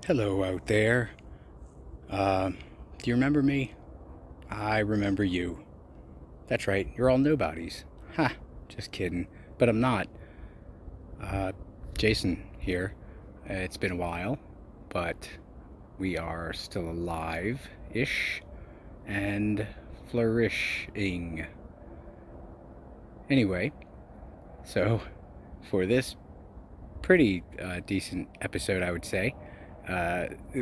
Hello out there. Do you remember me? I remember you. That's right, you're all nobodies. Ha, just kidding. But I'm not. Uh, Jason here. It's been a while, but we are still alive-ish and flourishing. Anyway, so for this pretty decent episode, I would say,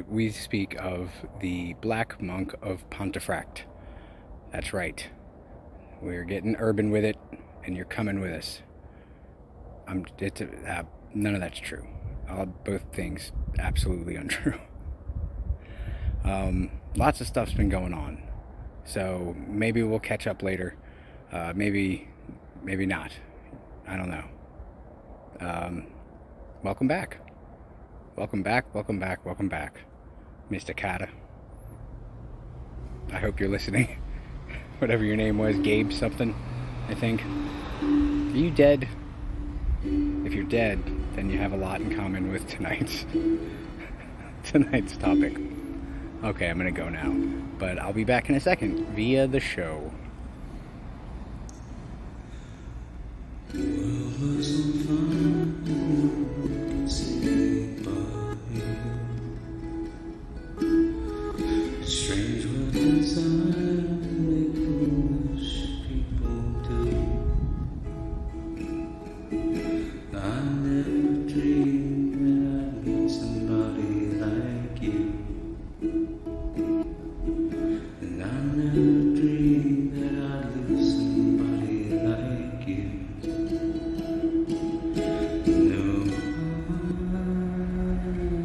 we speak of the Black Monk of Pontefract. That's right. We're getting urban with it, and you're coming with us. None of that's true. Both things absolutely untrue. Lots of stuff's been going on, so maybe we'll catch up later. Maybe not. I don't know. Welcome back. Welcome back, Mr. Carter. I hope you're listening. Whatever your name was, Gabe something, I think. Are you dead? If you're dead, then you have a lot in common with tonight's topic. Okay, I'm gonna go now, but I'll be back in a second via the show. Strange what desire make foolish people do. I never dreamed that I'd meet somebody like you, and I never dreamed that I'd lose somebody like you. No, I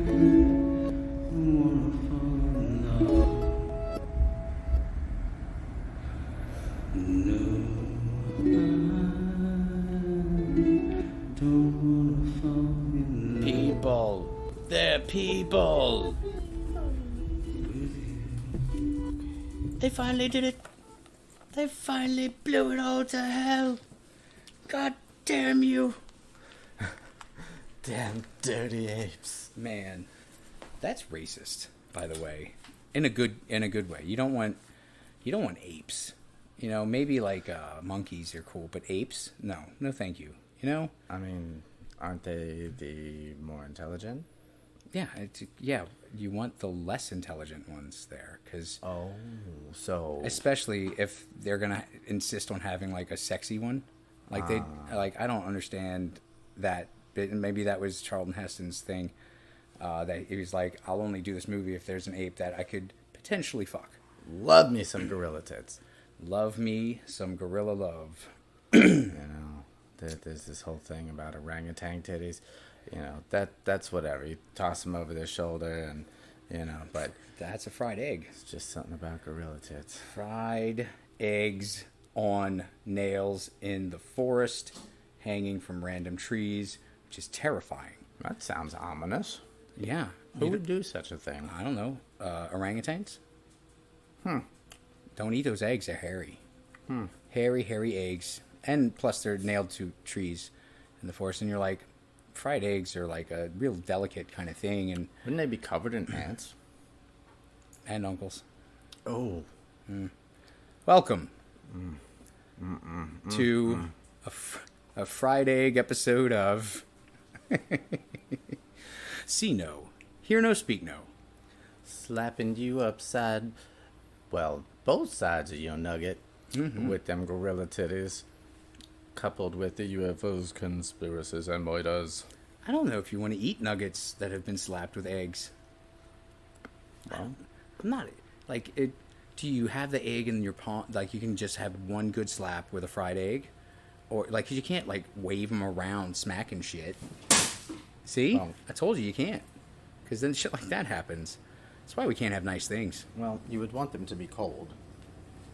wanna fall in love. No, I don't wanna fall in love People. They're people. with you. They finally did it. They finally blew it all to hell. God damn you. Damn dirty apes. Man, that's racist, by the way. In a good way. You don't want apes. You know, maybe like monkeys are cool, but apes? No, thank you. You know? I mean, aren't they the more intelligent? Yeah, you want the less intelligent ones there, because Oh, so especially if they're gonna insist on having like a sexy one, like I don't understand that. But maybe that was Charlton Heston's thing. That he was like, I'll only do this movie if there's an ape that I could potentially fuck. love me some gorilla tits. Love me some gorilla love. You know, there's this whole thing about orangutan titties. You know, that's whatever. You toss them over their shoulder, and you know, but That's a fried egg. it's just something about gorilla tits. Fried eggs on nails in the forest, hanging from random trees, which is terrifying. That sounds ominous. Yeah. Who would do such a thing? I don't know. Orangutans? Don't eat those eggs. They're hairy. Hairy eggs. And plus they're nailed to trees in the forest. And you're like, fried eggs are like a real delicate kind of thing. And Wouldn't they be covered in ants? uncles. Oh, Welcome to a fried egg episode of See No, Hear No, Speak No. slapping you upside, well, both sides of your nugget with them gorilla titties, coupled with the UFOs, conspiracies, and murders. I don't know if you want to eat nuggets that have been slapped with eggs. Well, I'm not like it. Do you have the egg in your palm? Like you can just have one good slap with a fried egg, or like 'cause you can't like wave them around, smacking shit. See, Well- I told you can't, because then shit like that happens. That's why we can't have nice things, well, you would want them to be cold.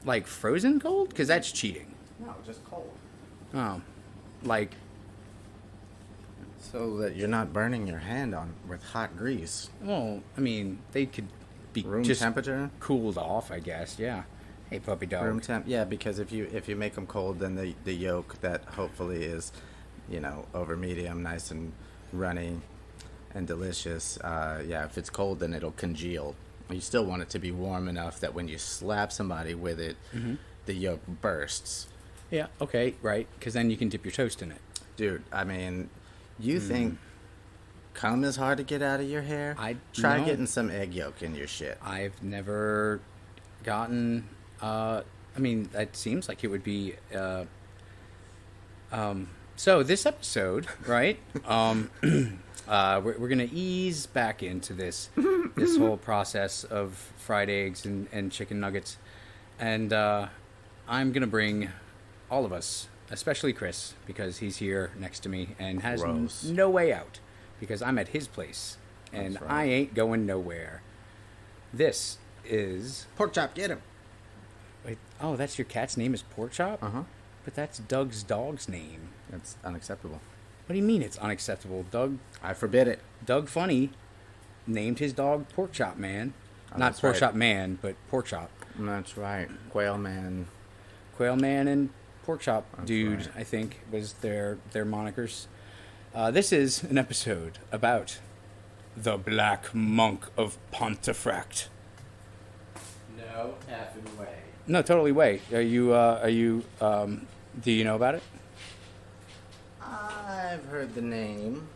like frozen cold, because that's cheating. No, just cold. Oh, like So that you're not burning your hand on with hot grease. well, I mean they could be Room just temperature? cooled off, I guess. Yeah. Hey, puppy dog. Room temp, yeah, because if you make them cold, then the yolk that hopefully is, you know, over medium, nice and runny, and delicious. Yeah, if it's cold, then it'll congeal. You still want it to be warm enough that when you slap somebody with it, the yolk bursts. Yeah, okay, right, because then you can dip your toast in it. Dude, I mean, you think cum is hard to get out of your hair? Try No. getting some egg yolk in your shit. I've never gotten. I mean, it seems like it would be. So this episode, right? We're gonna ease back into this whole process of fried eggs and chicken nuggets, and I'm gonna bring all of us, especially Chris, because he's here next to me and has Gross. no way out, because I'm at his place and That's right. I ain't going nowhere. This is. Pork chop, get him. Wait, oh, that's your cat's name is Pork Chop? Uh-huh. But that's Doug's dog's name. That's unacceptable. What do you mean it's unacceptable? I forbid it. Doug Funny named his dog Pork Chop Man. Oh, Not that's Pork right. Chop Man, but Pork Chop. That's right. Quail man. Quail Man and Pork Chop Dude, right. I think, was their monikers. This is an episode about the Black Monk of Pontefract. No effing way. No, totally way. Are you, do you know about it? I've heard the name.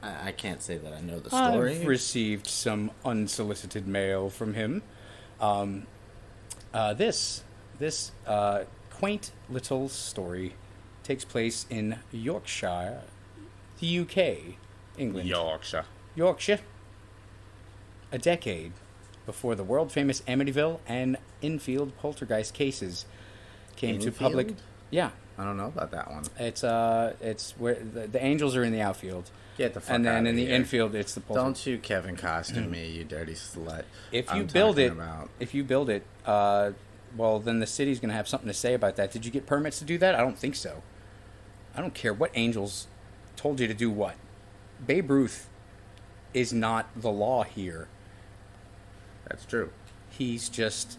I can't say that I know the I've story. received some unsolicited mail from him. This quaint little story takes place in Yorkshire, the UK, England. Yorkshire. A decade before the world-famous Amityville and Enfield Poltergeist cases came to public. Enfield? Yeah, I don't know about that one. it's where the angels are in the outfield. Get the fuck And then outta in the here. infield, it's the poltergeist. Don't you Kevin Costner me, you dirty slut. If you I'm build talking it, about- well, then the city's going to have something to say about that. Did you get permits to do that? I don't think so. I don't care what angels told you to do what. Babe Ruth is not the law here. That's true. He's just,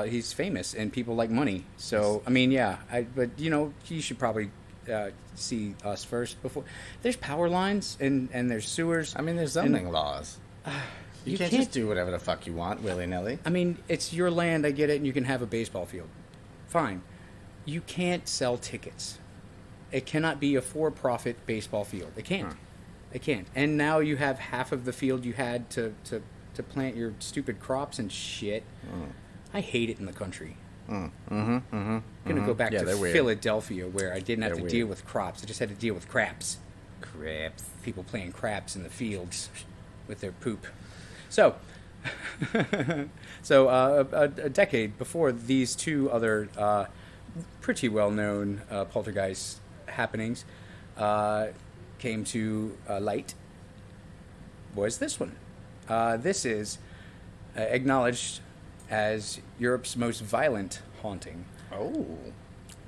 he's famous and people like money. So, I mean, yeah, but you should probably see us first before. There's power lines and there's sewers. I mean, there's zoning laws. You, you can't can't- just do whatever the fuck you want, willy-nilly. I mean, it's your land, I get it, and you can have a baseball field. Fine. You can't sell tickets. It cannot be a for-profit baseball field. It can't. It can't. And now you have half of the field you had to plant your stupid crops and shit. I hate it in the country. I'm going to go back Yeah, to they're weird. Philadelphia where I didn't have They're to weird. deal with crops. I just had to deal with craps. Craps. People playing craps in the fields with their poop. So, a decade before these two other pretty well-known poltergeist happenings came to light, was this one. This is acknowledged as Europe's most violent haunting. Oh.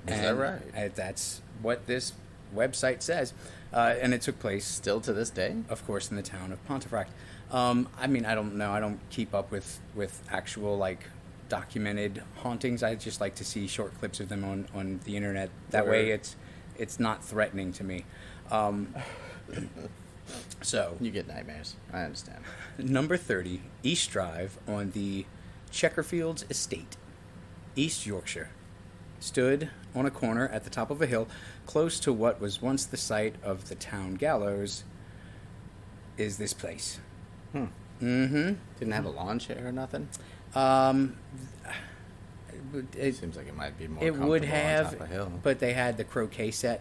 Is that And, right? that's what this website says. And it took place, Still to this day? of course, in the town of Pontefract. I mean, I don't know. I don't keep up with actual, like, documented hauntings. I just like to see short clips of them on the internet. That way Word. it's not threatening to me. So, You get nightmares. I understand. number 30, East Drive on the Checkerfields Estate, East Yorkshire, stood on a corner at the top of a hill close to what was once the site of the town gallows. Is this place? Didn't have a lawn chair or nothing? It Seems like it might be more it would comfortable on top have, of a hill. but they had the croquet set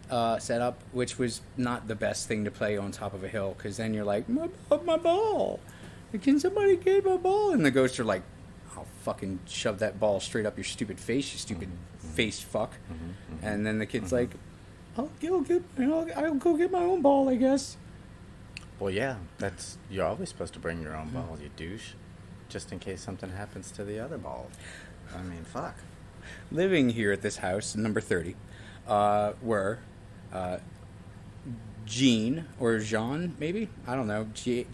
up, which was not the best thing to play on top of a hill, because then you're like, my ball. Can somebody get my ball? And the ghosts are like, I'll fucking shove that ball straight up your stupid face, you stupid face fuck. And then the kid's like, I'll go get my own ball, I guess. Well, yeah, you're always supposed to bring your own ball, you douche. Just in case something happens to the other ball. I mean, fuck. Living here at this house, number 30, were Jean or Jean, maybe, I don't know. Jean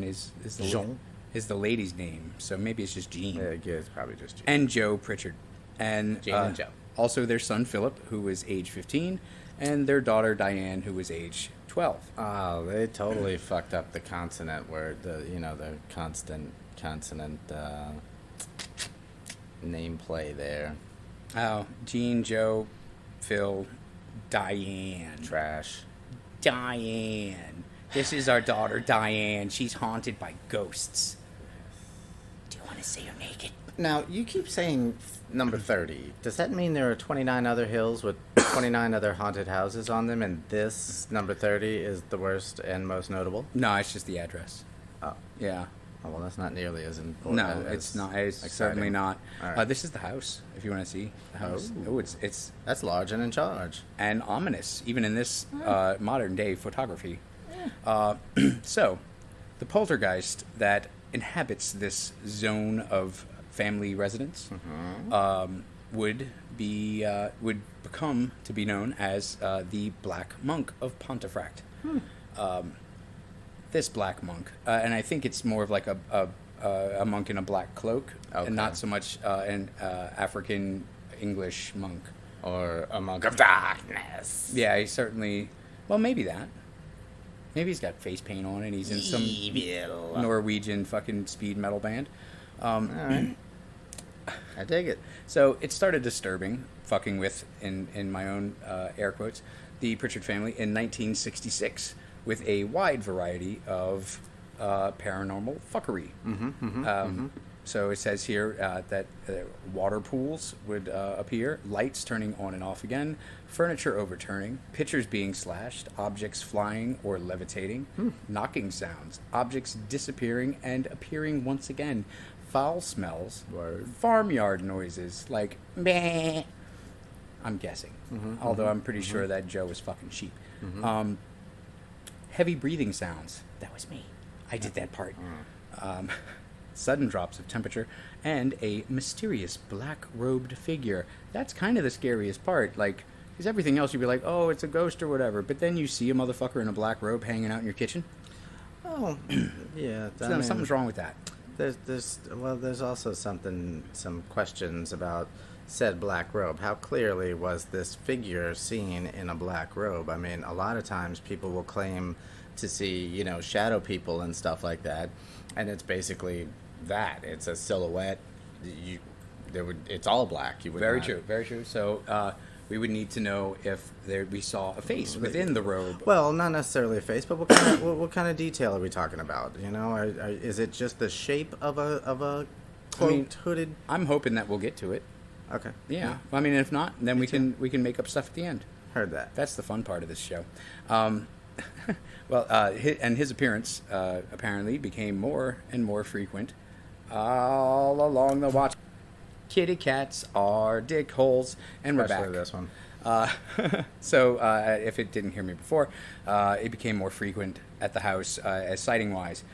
is the Jean? is the lady's name, so maybe it's just Jean. Yeah, it's probably just you. And Joe Pritchard, and Jane and Joe. Also their son Philip, who was age 15, and their daughter Diane, who was age 12. Oh, they totally fucked up the consonant word. The consonant nameplay there. Oh, Jean, Joe, Phil, Diane. Trash. Diane. This is our daughter, Diane. She's haunted by ghosts. Do you want to see her naked? Now, you keep saying number 30. Does that mean there are 29 other hills with 29 other haunted houses on them, and this number 30 is the worst and most notable? No, it's just the address. Oh. Yeah. Oh, well, that's not nearly as important. No, it's not. It's exciting. certainly not. All right. This is the house, if you want to see the house. Oh. Oh, it's That's large and in charge. and ominous, even in this modern day photography. So, the poltergeist that inhabits this zone of family residence would become to be known as the Black Monk of Pontefract. This black monk, and I think it's more of like a monk in a black cloak, Okay. and not so much an African English monk. Or a monk of darkness. Yeah, he certainly. Well, maybe that. Maybe he's got face paint on and he's in some Evil. Norwegian fucking speed metal band. All right. I dig it. So it started disturbing, fucking with, in my own air quotes, the Pritchard family in 1966 with a wide variety of paranormal fuckery. So it says here that water pools would appear, lights turning on and off again, furniture overturning, pictures being slashed, objects flying or levitating, knocking sounds, objects disappearing and appearing once again, foul smells, farmyard noises like meh. I'm guessing, although I'm pretty sure that Joe was fucking sheep. Heavy breathing sounds. That was me. I did that part. Sudden drops of temperature, and a mysterious black-robed figure. That's kind of the scariest part. Like, because everything else you'd be like, oh, it's a ghost or whatever. But then you see a motherfucker in a black robe hanging out in your kitchen. Oh, yeah. Something's wrong with that. There's also some questions about said black robe. How clearly was this figure seen in a black robe? I mean, a lot of times people will claim to see, shadow people and stuff like that, and it's basically that. It's a silhouette. It's all black. You would Very not- true, very true. So we would need to know if we saw a face within the robe. Well, not necessarily a face, but what kind of detail are we talking about? Is it just the shape of a cloaked, hooded? I'm hoping that we'll get to it. Okay. Yeah. I mean, if not, then we can make up stuff at the end. Heard that. That's the fun part of this show. His appearance apparently became more and more frequent all along the watch. Kitty cats are dick holes, and Especially we're back. this one. So, if it didn't hear me before, it became more frequent at the house as sighting-wise.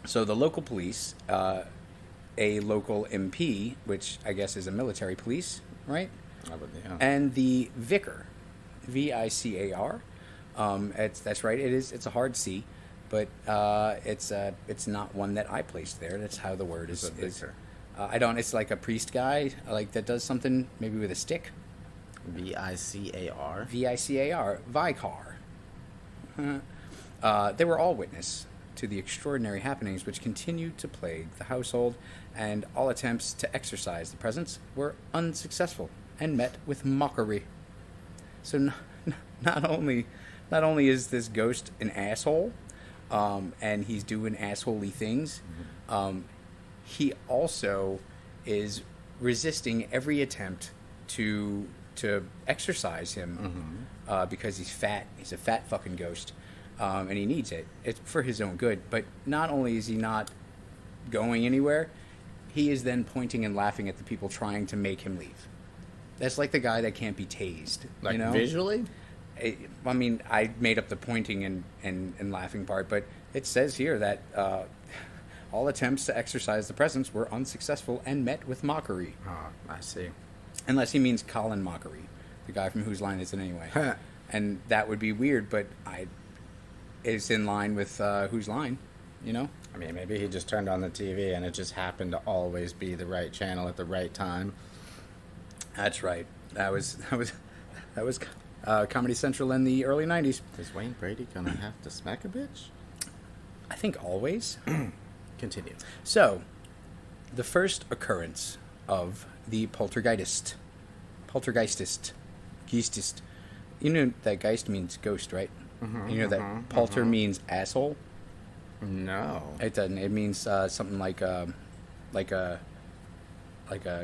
So the local police, a local MP, which I guess is a military police, right? And the vicar, V-I-C-A-R. That's right. It's a hard C, but it's not one that I placed there. That's how the word is. I don't. It's like a priest guy, like that does something maybe with a stick. V-I-C-A-R. V-I-C-A-R. Vicar. They were all witness to the extraordinary happenings which continued to plague the household, and all attempts to exorcise the presence were unsuccessful and met with mockery. So not only is this ghost an asshole, and he's doing assholey things, he also is resisting every attempt to exorcise him because he's fat. He's a fat fucking ghost, and he needs it. It's for his own good. But not only is he not going anywhere, he is then pointing and laughing at the people trying to make him leave. That's like the guy that can't be tased. Like you know? visually? I mean, I made up the pointing and laughing part, but it says here that all attempts to exorcise the presence were unsuccessful and met with mockery. Oh, I see. Unless he means Colin Mockery, the guy from Whose Line Is It Anyway? And that would be weird, but it's in line with Whose Line, you know? I mean, maybe he just turned on the TV and it just happened to always be the right channel at the right time. That's right. That was Comedy Central in the early 90s. Is Wayne Brady gonna have to smack a bitch? I think always. Continue. So, the first occurrence of the Poltergeist. Poltergeistist. Geistist. You know that Geist means ghost, right? You know that Polter means asshole? No. It doesn't. It means something like a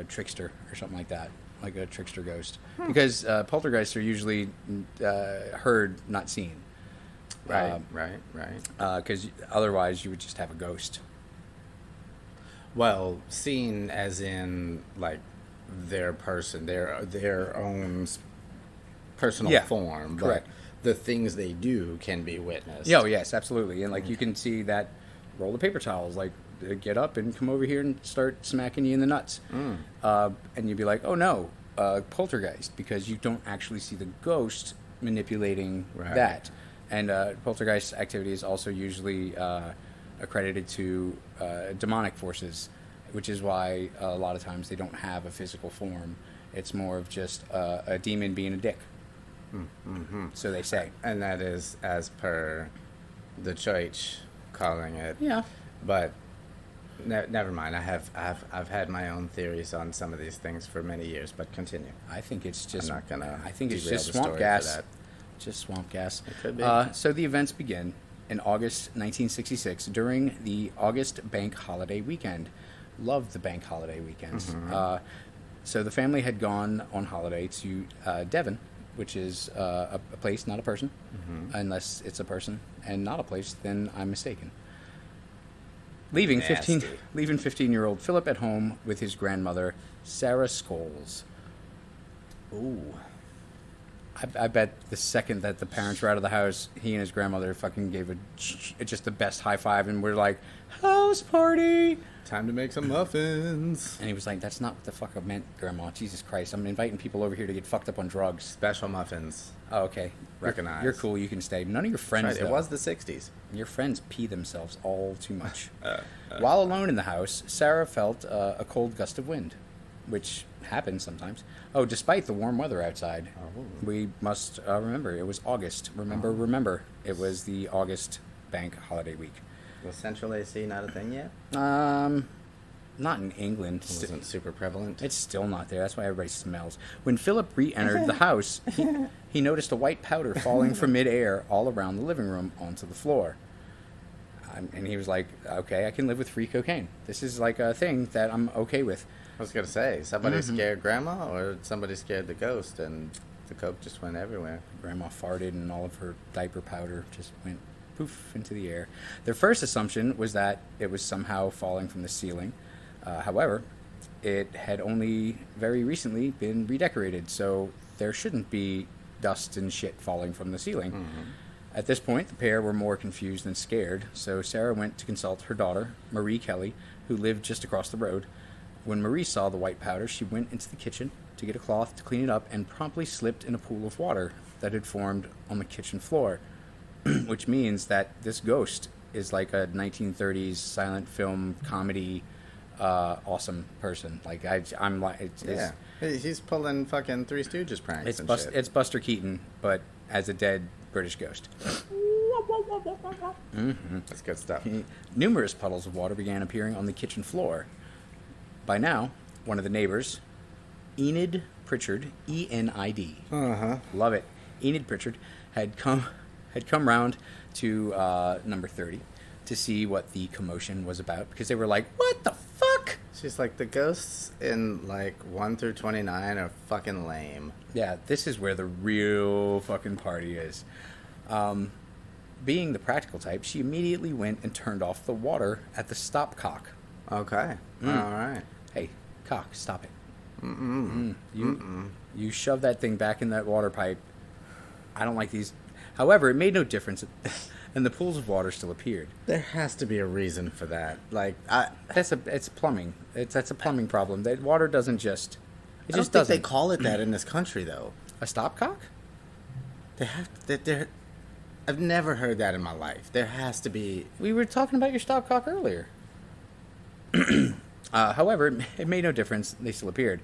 trickster or something like that, like a trickster ghost. Because poltergeists are usually heard, not seen. Right. Because otherwise you would just have a ghost. Well, seen as in like their person, their own personal form. Correct. But the things they do can be witnessed. Oh, yes, absolutely. And like you can see that roll of paper towels, like get up and come over here and start smacking you in the nuts. And you'd be like, oh no, poltergeist, because you don't actually see the ghost manipulating that. And poltergeist activity is also usually accredited to demonic forces, which is why a lot of times they don't have a physical form. It's more of just a demon being a dick. So they say. And that is as per the church calling it. Yeah. But never mind. I've had my own theories on some of these things for many years. But continue. I think it's just. I'm not gonna. I think it's derail just the swamp story gas. for that. Just swamp gas. It could be. So the events begin in August 1966 during the August bank holiday weekend. Loved the bank holiday weekends. So the family had gone on holiday to Devon, which is a place, not a person. Unless it's a person and not a place, then I'm mistaken. Leaving 15-year-old Philip at home with his grandmother, Sarah Scholes. Ooh. I bet the second that the parents were out of the house, he and his grandmother fucking gave just the best high five, and we're like, house party! Time to make some muffins. And he was like, that's not what the fuck I meant, Grandma. Jesus Christ, I'm inviting people over here to get fucked up on drugs. Special muffins. Oh, okay. Recognize. You're cool, you can stay. None of your friends, Right, though. it was the 60s. Your friends pee themselves all too much. While alone in the house, Sarah felt a cold gust of wind, which happens sometimes. Oh, despite the warm weather outside. We must remember, it was August. Remember, it was the August bank holiday week. Was central AC not a thing yet? Not in England. It wasn't super prevalent. It's still not there. That's why everybody smells. When Philip re-entered the house, he noticed a white powder falling from midair all around the living room onto the floor. And he was like, okay, I can live with free cocaine. This is like a thing that I'm okay with. I was going to say, somebody scared Grandma or somebody scared the ghost and the coke just went everywhere. Grandma farted and all of her diaper powder just went poof into the air. Their first assumption was that it was somehow falling from the ceiling. However, it had only very recently been redecorated, so there shouldn't be dust and shit falling from the ceiling. At this point, the pair were more confused than scared, so Sarah went to consult her daughter, Marie Kelly, who lived just across the road. When Marie saw the white powder, she went into the kitchen to get a cloth to clean it up and promptly slipped in a pool of water that had formed on the kitchen floor, which means that this ghost is like a 1930s silent film comedy awesome person. Like I'm like, He's pulling fucking Three Stooges pranks and shit. It's Buster Keaton, but as a dead British ghost. That's good stuff. Numerous puddles of water began appearing on the kitchen floor. By now, one of the neighbors, Enid Pritchard, E-N-I-D, love it, Enid Pritchard, had come round to number 30 to see what the commotion was about, because they were like, what the fuck? She's like, the ghosts in like 1 through 29 are fucking lame. Yeah, this is where the real fucking party is. Being the practical type, she immediately went and turned off the water at the stopcock. Okay. All right. Hey, cock, stop it. You shove that thing back in that water pipe. I don't like these. However, it made no difference, and the pools of water still appeared. There has to be a reason for that. Like, It's plumbing. That's a plumbing problem. That water doesn't just. It I just don't doesn't. think they call it that in this country, though. A stopcock? They have. I've never heard that in my life. There has to be. We were talking about your stopcock earlier. However, it made no difference. They still appeared.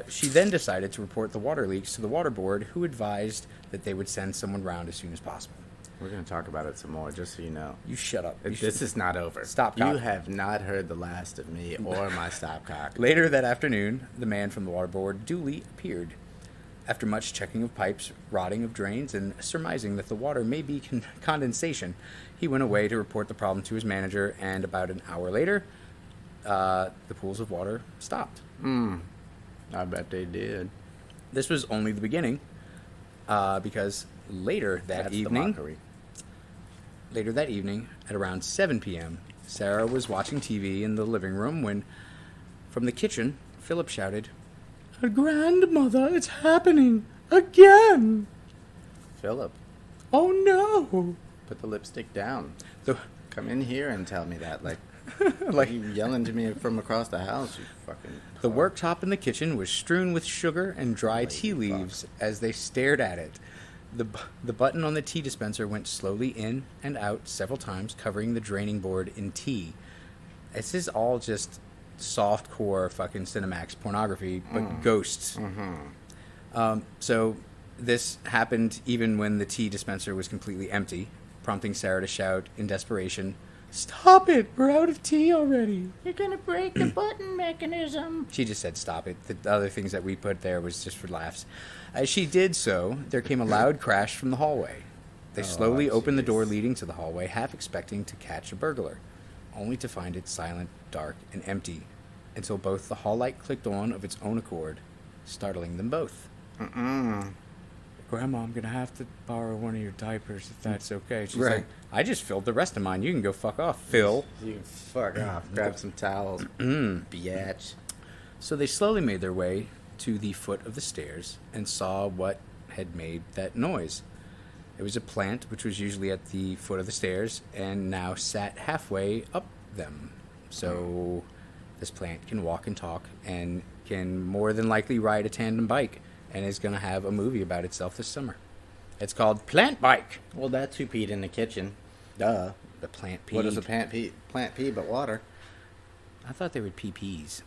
She then decided to report the water leaks to the water board, who advised that they would send someone round as soon as possible. We're going to talk about it some more, just so you know. You shut up. This is not over. Stop. You have not heard the last of me or my stopcock. Later that afternoon, the man from the water board duly appeared. After much checking of pipes, rotting of drains, and surmising that the water may be condensation, he went away to report the problem to his manager, and about an hour later, the pools of water stopped. I bet they did. This was only the beginning, because later that evening, at around 7 p.m., Sarah was watching TV in the living room when, from the kitchen, Philip shouted, "Grandmother, it's happening again!" Philip, "Oh no!" put the lipstick down. The, Come in here and tell me that. Like like you yelling to me from across the house, you fucking... the worktop in the kitchen was strewn with sugar and dry tea leaves as they stared at it. The button on the tea dispenser went slowly in and out several times, covering the draining board in tea. This is all just soft-core fucking Cinemax pornography, but ghosts. So this happened even when the tea dispenser was completely empty, prompting Sarah to shout in desperation, "Stop it! We're out of tea already!" You're gonna break the button mechanism. She just said stop it. The other things that we put there was just for laughs. As she did so, there came a loud crash from the hallway. They slowly opened the door leading to the hallway, half expecting to catch a burglar, only to find it silent, dark, and empty, until both the hall light clicked on of its own accord, startling them both. "Grandma, I'm going to have to borrow one of your diapers if that's okay." She's Right. like, "I just filled the rest of mine. You can go fuck off, Phil." You can fuck off. Grab some towels, biatch. So they slowly made their way to the foot of the stairs and saw what had made that noise. It was a plant which was usually at the foot of the stairs and now sat halfway up them. So this plant can walk and talk and can more than likely ride a tandem bike and is going to have a movie about itself this summer. It's called Plant Bike. Well, that two peed in the kitchen. Duh. The plant peed. What does a plant pee but water? I thought they would pee peas.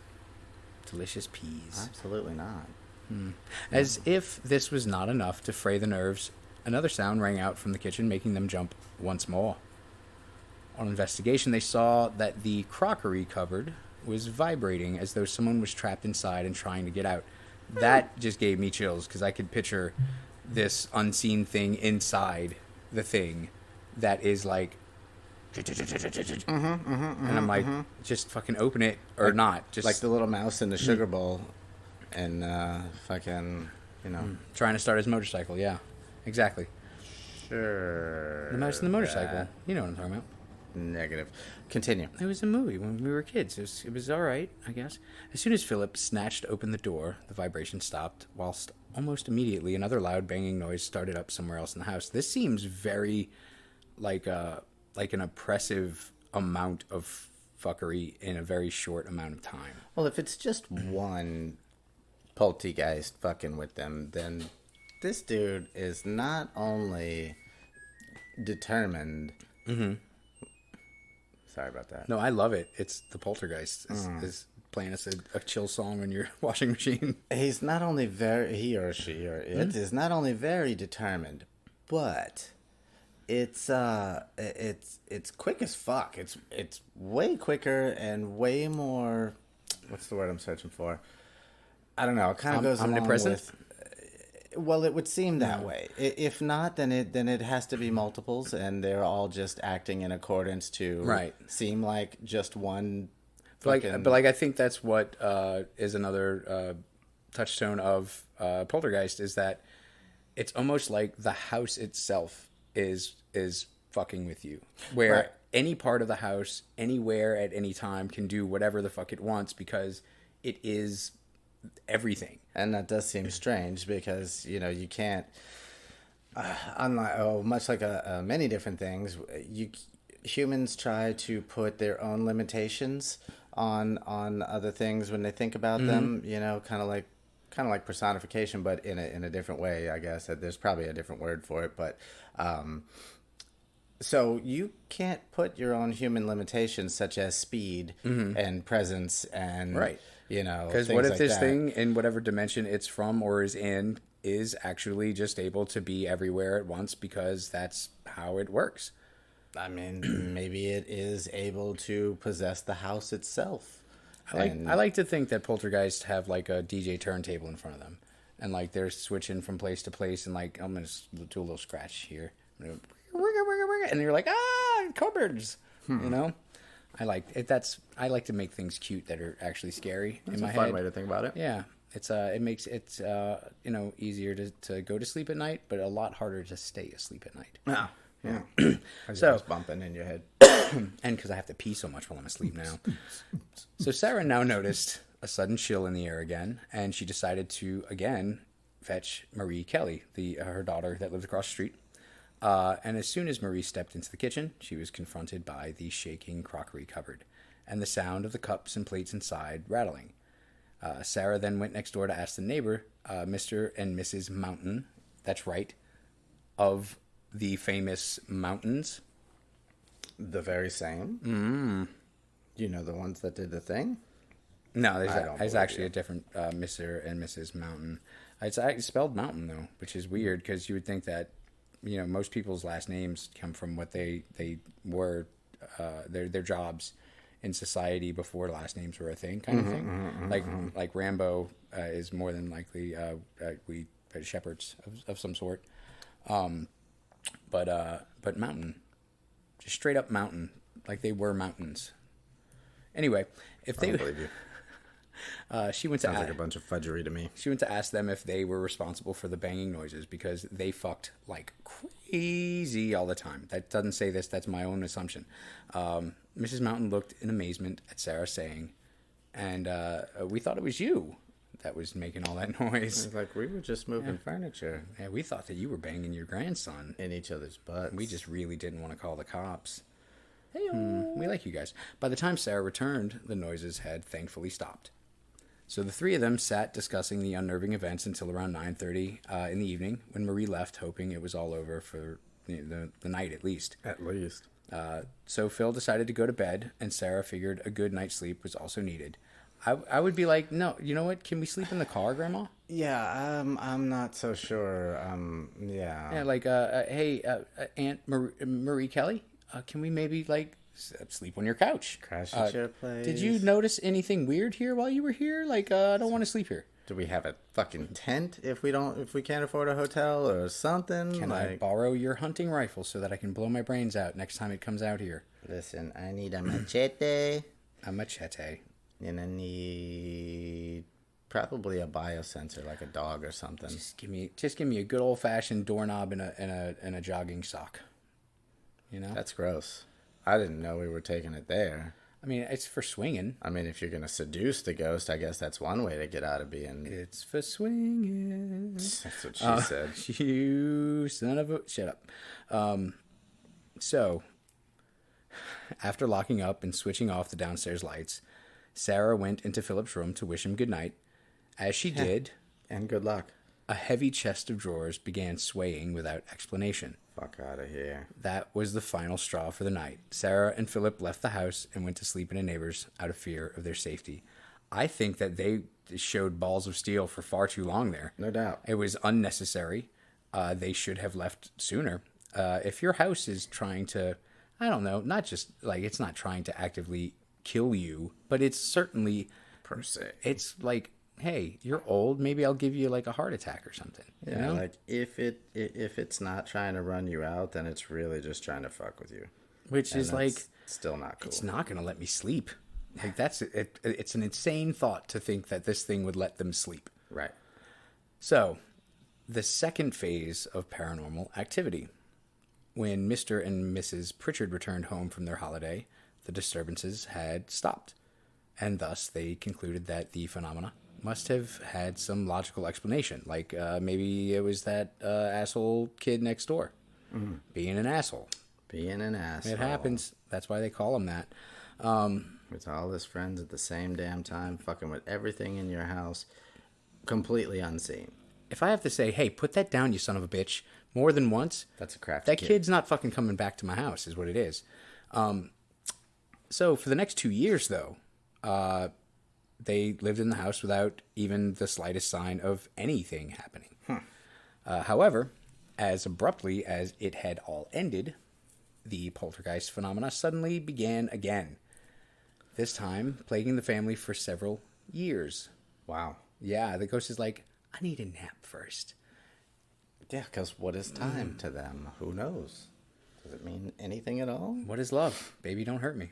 Delicious peas. Absolutely not. As if this was not enough to fray the nerves, another sound rang out from the kitchen, making them jump once more. On investigation, they saw that the crockery cupboard was vibrating as though someone was trapped inside and trying to get out. That just gave me chills, because I could picture this unseen thing inside the thing that is like... and I'm like, just fucking open it or Like- not. Just Like the little mouse in the sugar bowl and fucking, you know. trying to start his motorcycle. Yeah, exactly. Sure. The mouse and the motorcycle. You know what I'm talking about. Negative. Continue. It was a movie when we were kids. It was all right, I guess. As soon as Philip snatched open the door, the vibration stopped, whilst almost immediately another loud banging noise started up somewhere else in the house. This seems very like an oppressive amount of fuckery in a very short amount of time. Well, if it's just one Poltergeist fucking with them, then this dude is not only determined. Sorry about that. No, I love it. It's the Poltergeist is playing us a chill song on your washing machine. He's not only he or she or it is not only very determined, but it's quick as fuck. It's way quicker and way more. What's the word I'm searching for? I don't know. It kind of goes along omnipresent? with. Well, it would seem that way. If not, then it has to be multiples, and they're all just acting in accordance to seem like just one. But I think that's what is another touchstone of Poltergeist, is that it's almost like the house itself is fucking with you, where any part of the house, anywhere at any time, can do whatever the fuck it wants because it is everything. And that does seem strange because, you can't, much like many different things, humans try to put their own limitations on other things when they think about them, kind of like personification, but in a different way, I guess. There's probably a different word for it, but So you can't put your own human limitations, such as speed and presence, and Right. Because What if this thing in whatever dimension it's from or is in is actually just able to be everywhere at once because that's how it works? I mean, maybe it is able to possess the house itself. I like to think that Poltergeist have like a DJ turntable in front of them, and like they're switching from place to place, and like I'm gonna do a little scratch here, and you're like cupboards, I like it. I like to make things cute that are actually scary in my a fun head. way to think about it. Yeah, it makes it easier to go to sleep at night, but a lot harder to stay asleep at night. Oh, yeah. So- So bumping in your head. And because I have to pee so much while I'm asleep now. So Sarah now noticed a sudden chill in the air again, and she decided to again fetch Marie Kelly, her daughter that lived across the street. And as soon as Marie stepped into the kitchen, she was confronted by the shaking crockery cupboard and the sound of the cups and plates inside rattling. Sarah then went next door to ask the neighbor, Mr. and Mrs. Mountain, that's right, of the famous mountains. The very same. You know the ones that did the thing? No, I don't there's believe actually you. a different Mr. and Mrs. Mountain. It's spelled Mountain, though, which is weird because you would think that, most people's last names come from what they were, their jobs in society before last names were a thing, kind of thing. Like Rambo is more than likely we shepherds of some sort. But Mountain, just straight up Mountain, like they were mountains. Anyway, if I they, don't believe you. she went to Sounds like a bunch of fudgery to me. she went to ask them if they were responsible for the banging noises because they fucked like crazy all the time. That doesn't say this. That's my own assumption. Mrs. Mountain looked in amazement at Sarah, saying, "And we thought it was you that was making all that noise. It's like we were just moving furniture Yeah, we thought that you were banging your grandson. in each other's butts. We just really didn't want to call the cops. We like you guys." By the time Sarah returned, the noises had thankfully stopped. So the three of them sat discussing the unnerving events until around 9:30 in the evening, when Marie left, hoping it was all over for the night at least. At least. So Phil decided to go to bed, and Sarah figured a good night's sleep was also needed. I would be like, no, you know what? Can we sleep in the car, Grandma? Yeah, I'm not so sure. Yeah. Yeah, like, hey, Aunt Marie Kelly, can we maybe like sleep on your couch? Crash at your place. Did you notice anything weird here while you were here? Like, I don't want to sleep here. Do we have a fucking tent if we can't afford a hotel or something? Can I borrow your hunting rifle so that I can blow my brains out next time it comes out here? Listen, I need a machete, A machete. and I need probably a biosensor, like a dog or something. Just give me a good old fashioned doorknob and a jogging sock. That's gross. I didn't know we were taking it there. I mean, it's for swinging. I mean, if you're gonna seduce the ghost, I guess that's one way to get out of being. It's for swinging. That's what she said. You son of a... Shut up. So, after locking up and switching off the downstairs lights, Sarah went into Philip's room to wish him good night. As she did, And good luck. a heavy chest of drawers began swaying without explanation. Fuck out of here. That was the final straw for the night. Sarah and Philip left the house and went to sleep in a neighbor's out of fear of their safety. I think that they showed balls of steel for far too long there. No doubt. It was unnecessary. They should have left sooner. If your house is trying to, I don't know, not just like it's not trying to actively kill you, but it's certainly, Per se. it's like, hey, you're old. Maybe I'll give you like a heart attack or something. Yeah, You know? like if it's not trying to run you out, then it's really just trying to fuck with you. Which And is like, that's still not cool. it's not going to let me sleep. Like that's it. It's an insane thought to think that this thing would let them sleep. Right. So, the second phase of paranormal activity. When Mr. and Mrs. Pritchard returned home from their holiday, the disturbances had stopped, and thus they concluded that the phenomena must have had some logical explanation, like maybe it was that asshole kid next door being an asshole. Being an asshole. It happens. That's why they call him that. With all his friends at the same damn time, fucking with everything in your house, completely unseen. if I have to say, hey, put that down, you son of a bitch, more than once, That's a crafty that kid's not fucking coming back to my house, is what it is. So for the next 2 years, though, they lived in the house without even the slightest sign of anything happening. However, as abruptly as it had all ended, the poltergeist phenomena suddenly began again. This time, plaguing the family for several years. Wow. Yeah, the ghost is like, I need a nap first. Yeah, because what is time to them? Who knows? Does it mean anything at all? What is love? Baby, don't hurt me.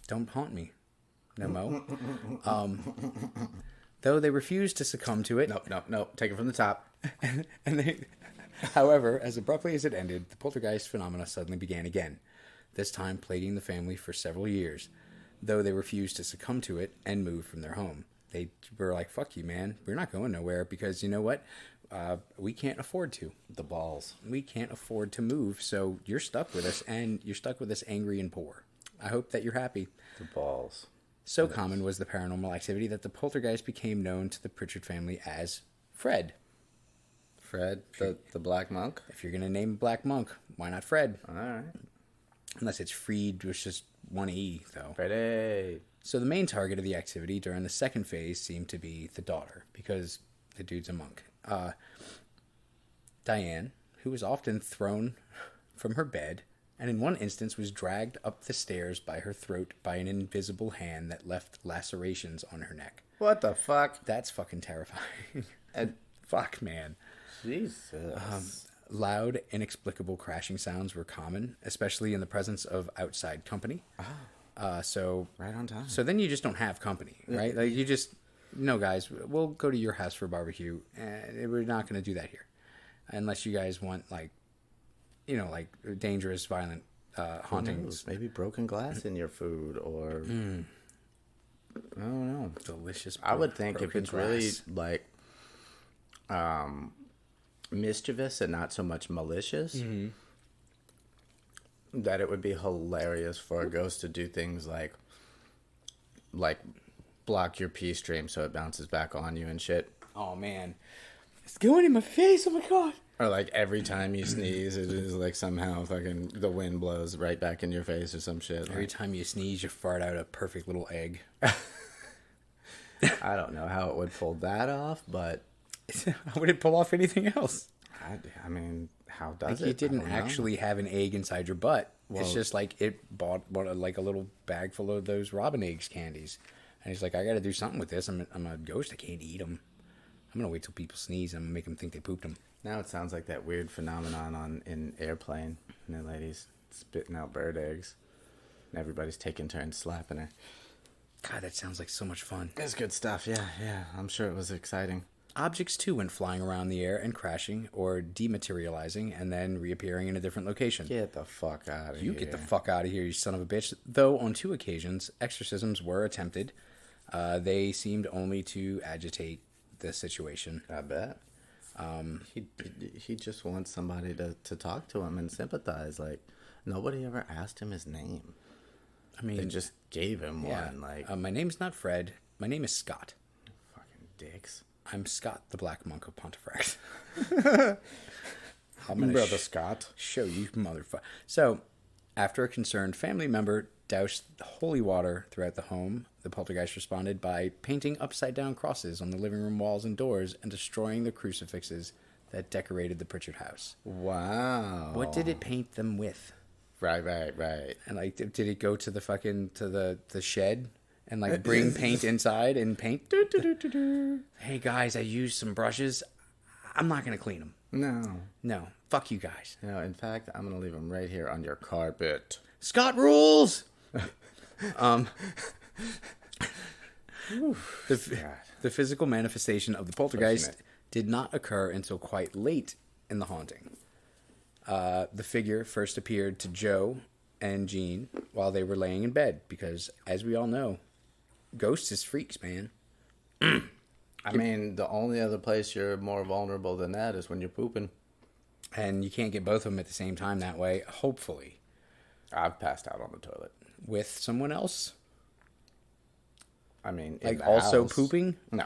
Don't haunt me. No mo. Though they refused to succumb to it. No. Take it from the top. and they, however, as abruptly as it ended, the poltergeist phenomena suddenly began again. This time plaguing the family for several years. Though they refused to succumb to it and move from their home. They were like, fuck you, man. We're not going nowhere because you know what? We can't afford to. The balls. We can't afford to move, so you're stuck with us, and you're stuck with us angry and poor. I hope that you're happy. The balls. So common was the paranormal activity that the poltergeist became known to the Pritchard family as Fred. Fred, the black monk? If you're going to name a black monk, why not Fred? All right. Unless it's Freed, which is one E, though. Freddy. So the main target of the activity during the second phase seemed to be the daughter, because the dude's a monk. Diane, who was often thrown from her bed, and in one instance was dragged up the stairs by her throat by an invisible hand that left lacerations on her neck. What the fuck? That's fucking terrifying. And Fuck, man. Jesus. Loud, inexplicable crashing sounds were common, especially in the presence of outside company. So Right on time. So then you just don't have company, right? Like you just, no, guys, we'll go to your house for a barbecue, and we're not going to do that here, unless you guys want like dangerous, violent hauntings. Maybe broken glass in your food, or I don't know. Delicious. I would think if broken it's really glass. like mischievous and not so much malicious, that it would be hilarious for a ghost to do things like block your pee stream so it bounces back on you and shit. Oh man, it's going in my face! Oh my god! Or like every time you sneeze, it is like somehow fucking the wind blows right back in your face or some shit. Every time you sneeze, you fart out a perfect little egg. I don't know how it would pull that off, but How would it pull off anything else? I mean, how does Like it? you didn't I don't know. actually have an egg inside your butt. Well- It's just like it bought like a little bag full of those Robin eggs candies, and he's like, I got to do something with this. I'm a ghost. I can't eat them. I'm gonna wait till people sneeze and make them think they pooped them. Now it sounds like that weird phenomenon in Airplane, and the ladies spitting out bird eggs, and everybody's taking turns slapping her. God, that sounds like so much fun. It's good stuff, yeah. I'm sure it was exciting. Objects too went flying around the air and crashing or dematerializing and then reappearing in a different location. Get the fuck out of here. You get the fuck out of here, you son of a bitch. Though on 2 occasions, exorcisms were attempted. They seemed only to agitate the situation. I bet. He just wants somebody to talk to him and sympathize. Like, nobody ever asked him his name. I mean, They just gave him yeah. one. Like, My name's not Fred. My name is Scott. fucking dicks. I'm Scott, the Black Monk of Pontefract. I'm gonna Brother Scott. show you, motherfucker. So, after a concerned family member doused holy water throughout the home, the poltergeist responded by painting upside-down crosses on the living room walls and doors and destroying the crucifixes that decorated the Pritchard house. Wow. What did it paint them with? Right. And like, did it go to the fucking the shed and like bring paint inside and paint? Hey guys, I used some brushes. I'm not gonna clean them. No, fuck you guys. No, in fact, I'm going to leave them right here on your carpet. Scott rules. The physical manifestation of the poltergeist Pushing it. did not occur until quite late in the haunting. The figure first appeared to Joe and Jean while they were laying in bed because, as we all know, ghosts is freaks, man. I mean, the only other place you're more vulnerable than that is when you're pooping. And you can't get both of them at the same time that way, hopefully. I've passed out on the toilet. With someone else? I mean, in Like the also house. pooping? No.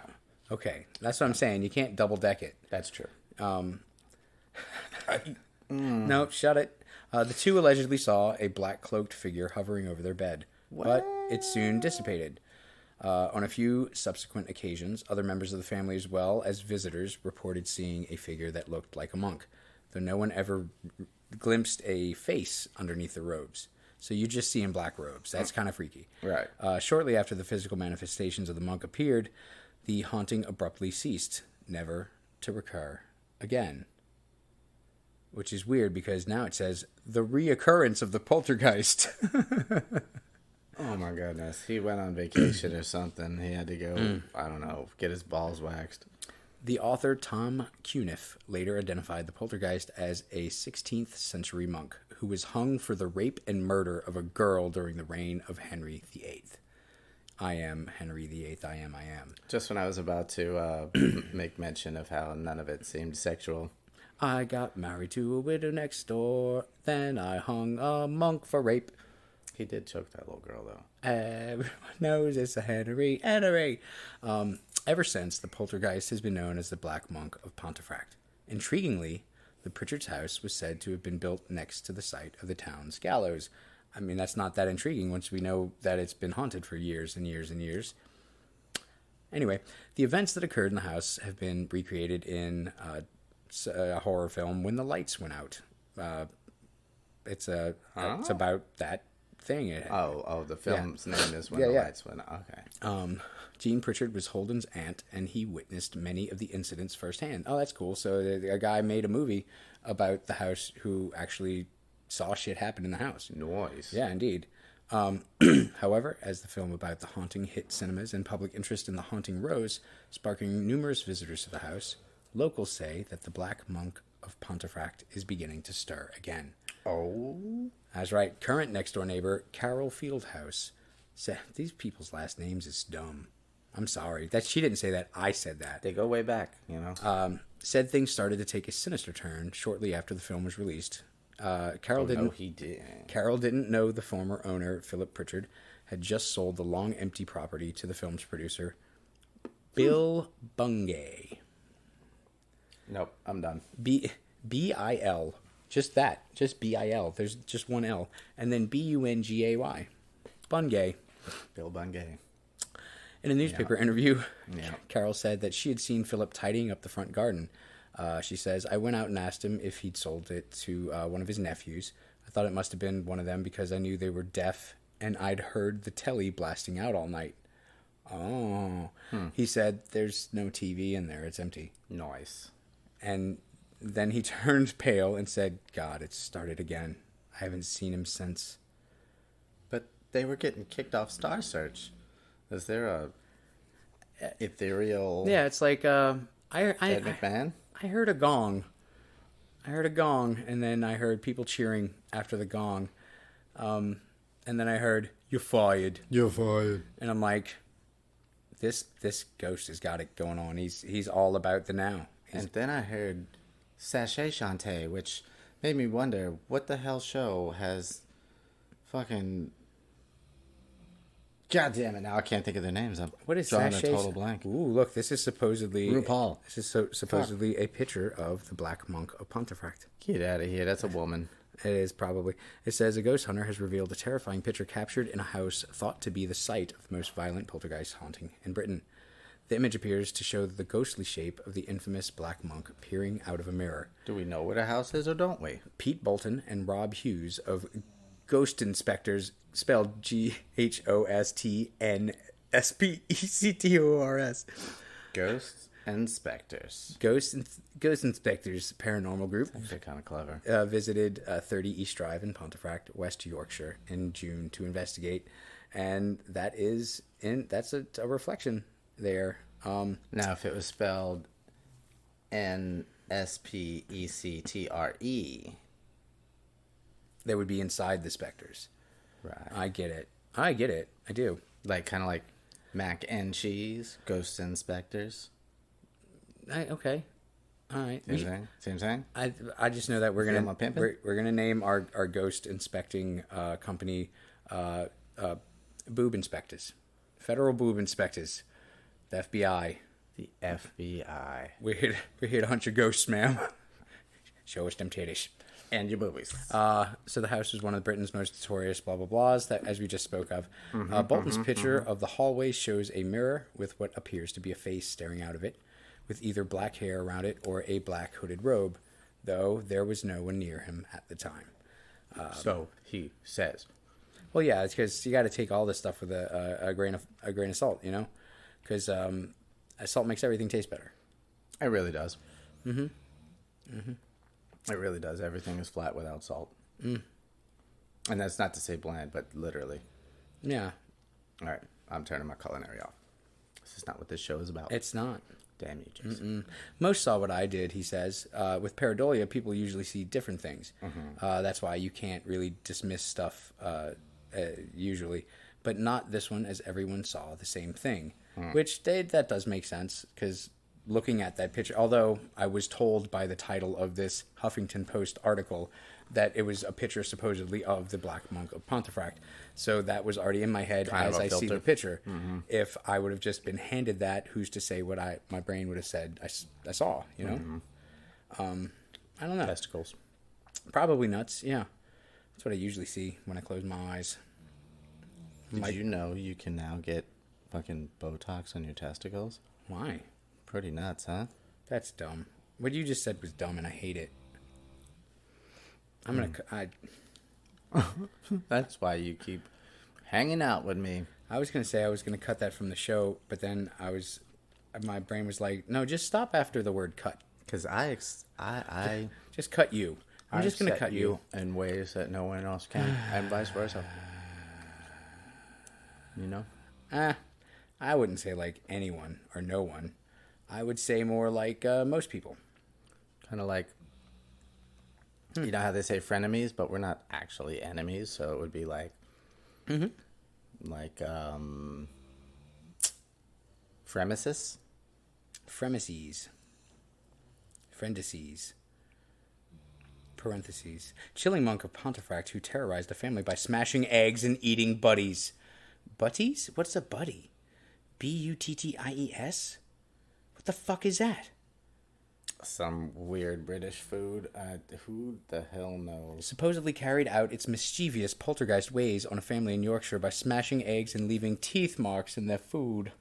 Okay, that's what I'm saying. You can't double deck it. That's true. No, shut it. The two allegedly saw a black cloaked figure hovering over their bed, but it soon dissipated. On a few subsequent occasions, other members of the family as well as visitors reported seeing a figure that looked like a monk, though no one ever glimpsed a face underneath the robes. So you just see in black robes. That's kind of freaky. Right. Shortly after the physical manifestations of the monk appeared, the haunting abruptly ceased, never to recur again. Which is weird because now it says the reoccurrence of the poltergeist. Oh my goodness. He went on vacation or something. He had to go, I don't know, get his balls waxed. The author Tom Cuniff later identified the poltergeist as a 16th century monk who was hung for the rape and murder of a girl during the reign of Henry VIII. I am Henry VIII, I am. Just when I was about to make mention of how none of it seemed sexual. I got married to a widow next door, then I hung a monk for rape. He did choke that little girl, though. Everyone knows it's a Henry. Ever since, the poltergeist has been known as the Black Monk of Pontefract. Intriguingly, the Pritchard's house was said to have been built next to the site of the town's gallows. I mean, that's not that intriguing once we know that it's been haunted for years and years and years. Anyway, the events that occurred in the house have been recreated in a horror film, When the Lights Went Out. It's about that thing. The film's name is When the Lights Went Out. Okay. Jean Pritchard was Holden's aunt, and he witnessed many of the incidents firsthand. Oh, that's cool. So a guy made a movie about the house who actually saw shit happen in the house. Noise. Yeah, indeed. However, as the film about the haunting hit cinemas and public interest in the haunting rose, sparking numerous visitors to the house, locals say that the Black Monk of Pontefract is beginning to stir again. Oh? That's right. Current next-door neighbor, Carol Fieldhouse, said, these people's last names is dumb. I'm sorry. She didn't say that. I said that. They go way back, you know? Said things started to take a sinister turn shortly after the film was released. Carol didn't know the former owner, Philip Pritchard, had just sold the long empty property to the film's producer, Bill Bungay. Nope, I'm done. B-I-L. Just that. Just B-I-L. There's just one L. And then B-U-N-G-A-Y. Bungay. Bill Bungay. In a newspaper interview, Carol said that she had seen Philip tidying up the front garden. She says, I went out and asked him if he'd sold it to one of his nephews. I thought it must have been one of them because I knew they were deaf and I'd heard the telly blasting out all night. Oh. He said, there's no TV in there. It's empty. Nice. And then he turned pale and said, God, it's started again. I haven't seen him since. But they were getting kicked off Star Search. Is there a ethereal... Yeah, it's like, Ed McMahon? I heard a gong. And then I heard people cheering after the gong. And then I heard, you're fired. You're fired. And I'm like, this ghost has got it going on. He's all about the now. And then I heard Sachet Chante, which made me wonder, what the hell show has fucking... God damn it, now I can't think of their names. What is drawing Sachet? a total blank. Ooh, look, this is supposedly... RuPaul. This is supposedly a picture of the Black Monk of Pontefract. Get out of here, that's a woman. It is probably. It says, a ghost hunter has revealed a terrifying picture captured in a house thought to be the site of the most violent poltergeist haunting in Britain. The image appears to show the ghostly shape of the infamous Black Monk peering out of a mirror. Do we know what a house is or don't we? Pete Bolton and Rob Hughes of Ghost Inspectors, spelled GHOSTNSPECTORS. Ghost Inspectors. Ghost Inspectors Paranormal Group. They're kind of clever. Visited 30 East Drive in Pontefract, West Yorkshire, in June to investigate, and that's a reflection there. Now, if it was spelled NSPECTRE, they would be inside the specters. right? I get it. I do. Like kind of like mac and cheese, Ghost Inspectors. Okay. All right. Same thing. I just know that we're Feel my pimpin'? we're gonna name our ghost inspecting company Boob Inspectors, Federal Boob Inspectors, the FBI. The FBI. We're here to hunt your ghosts, ma'am. Show us them titties. And your boobies. So the house was one of Britain's most notorious blah blah blahs that, as we just spoke of. Bolton's picture of the hallway shows a mirror with what appears to be a face staring out of it, with either black hair around it or a black hooded robe, though there was no one near him at the time. So he says. Well, yeah, it's because you got to take all this stuff with a grain of salt, you know, because salt makes everything taste better. It really does. It really does. Everything is flat without salt. And that's not to say bland, but literally. Yeah, All right, I'm turning my culinary off. This is not what this show is about. it's not. Damn you, Jason. Most saw what I did, he says. With pareidolia, people usually see different things. That's why you can't really dismiss stuff usually. But not this one, as everyone saw the same thing. Which, that does make sense, because looking at that picture, although I was told by the title of this Huffington Post article that it was a picture supposedly of the Black Monk of Pontefract. So that was already in my head Kind of as a I see filter. the picture. If I would have just been handed that, who's to say what my brain would have said I saw, you know? I don't know. Testicles. Probably nuts, yeah. That's what I usually see when I close my eyes. Did you know you can now get fucking Botox on your testicles? Why? Pretty nuts, huh? That's dumb. What you just said was dumb, and I hate it. I'm gonna. That's why you keep hanging out with me. I was gonna say I was gonna cut that from the show, but then my brain was like, no, just stop after the word cut. Because I Just cut you. I'm just gonna set cut you. in ways that no one else can, and vice versa. You know? I wouldn't say like anyone or no one. I would say more like most people. Kind of like, you know how they say frenemies, but we're not actually enemies, so it would be like, like, fremesis? Fremeses. Friendices. Parentheses. Chilling monk of Pontefract who terrorized a family by smashing eggs and eating buddies. Butties? What's a buddy? Butties? What the fuck is that? Some weird British food. Who the hell knows? Supposedly carried out its mischievous poltergeist ways on a family in Yorkshire by smashing eggs and leaving teeth marks in their food.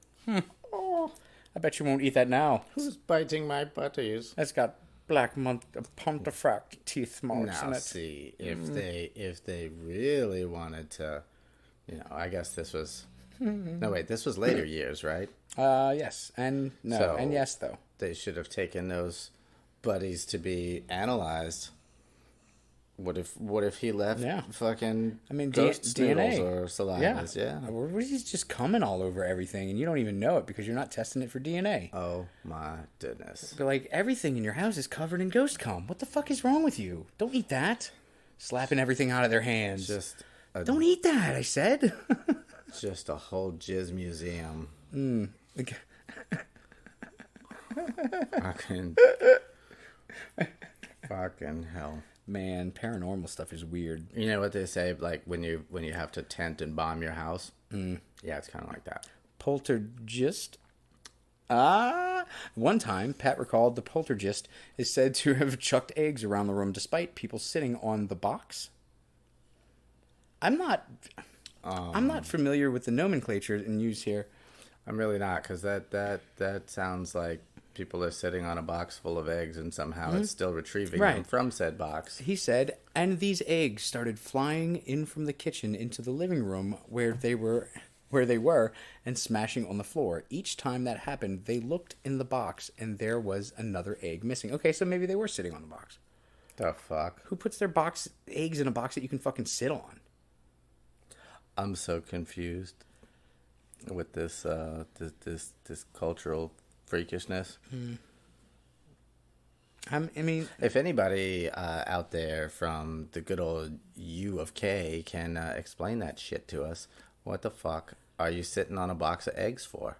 Oh, I bet you won't eat that now. Who's biting my butties? That's got Black Monk of Pontefract teeth marks in Now, it. see, if they really wanted to, you know, I guess this was. No, wait, this was later years, right? Yes, and no, So- and yes, though. They should have taken those buddies to be analyzed. What if he left Yeah. fucking I mean, ghost DNA noodles or salivas? Yeah. Or he's just coming all over everything, and you don't even know it because you're not testing it for DNA. Oh my goodness. But like everything in your house is covered in ghost cum. What the fuck is wrong with you? Don't eat that. Slapping everything out of their hands. Don't eat that. I said. Just a whole jizz museum. Fucking hell. Man, paranormal stuff is weird. You know what they say, like when you have to tent and bomb your house? Yeah, it's kind of like that. Poltergeist. One time, Pat recalled the poltergeist is said to have chucked eggs around the room despite people sitting on the box. I'm not familiar with the nomenclature in use here. I'm really not, because that sounds like people are sitting on a box full of eggs and somehow it's still retrieving them Right. from said box. He said, and these eggs started flying in from the kitchen into the living room where they were, and smashing on the floor. Each time that happened, they looked in the box and there was another egg missing. Okay, so maybe they were sitting on the box. The fuck? Who puts their eggs in a box that you can fucking sit on? I'm so confused with this this cultural freakishness. I mean, If anybody out there from the good old U of K can explain that shit to us, what the fuck are you sitting on a box of eggs for?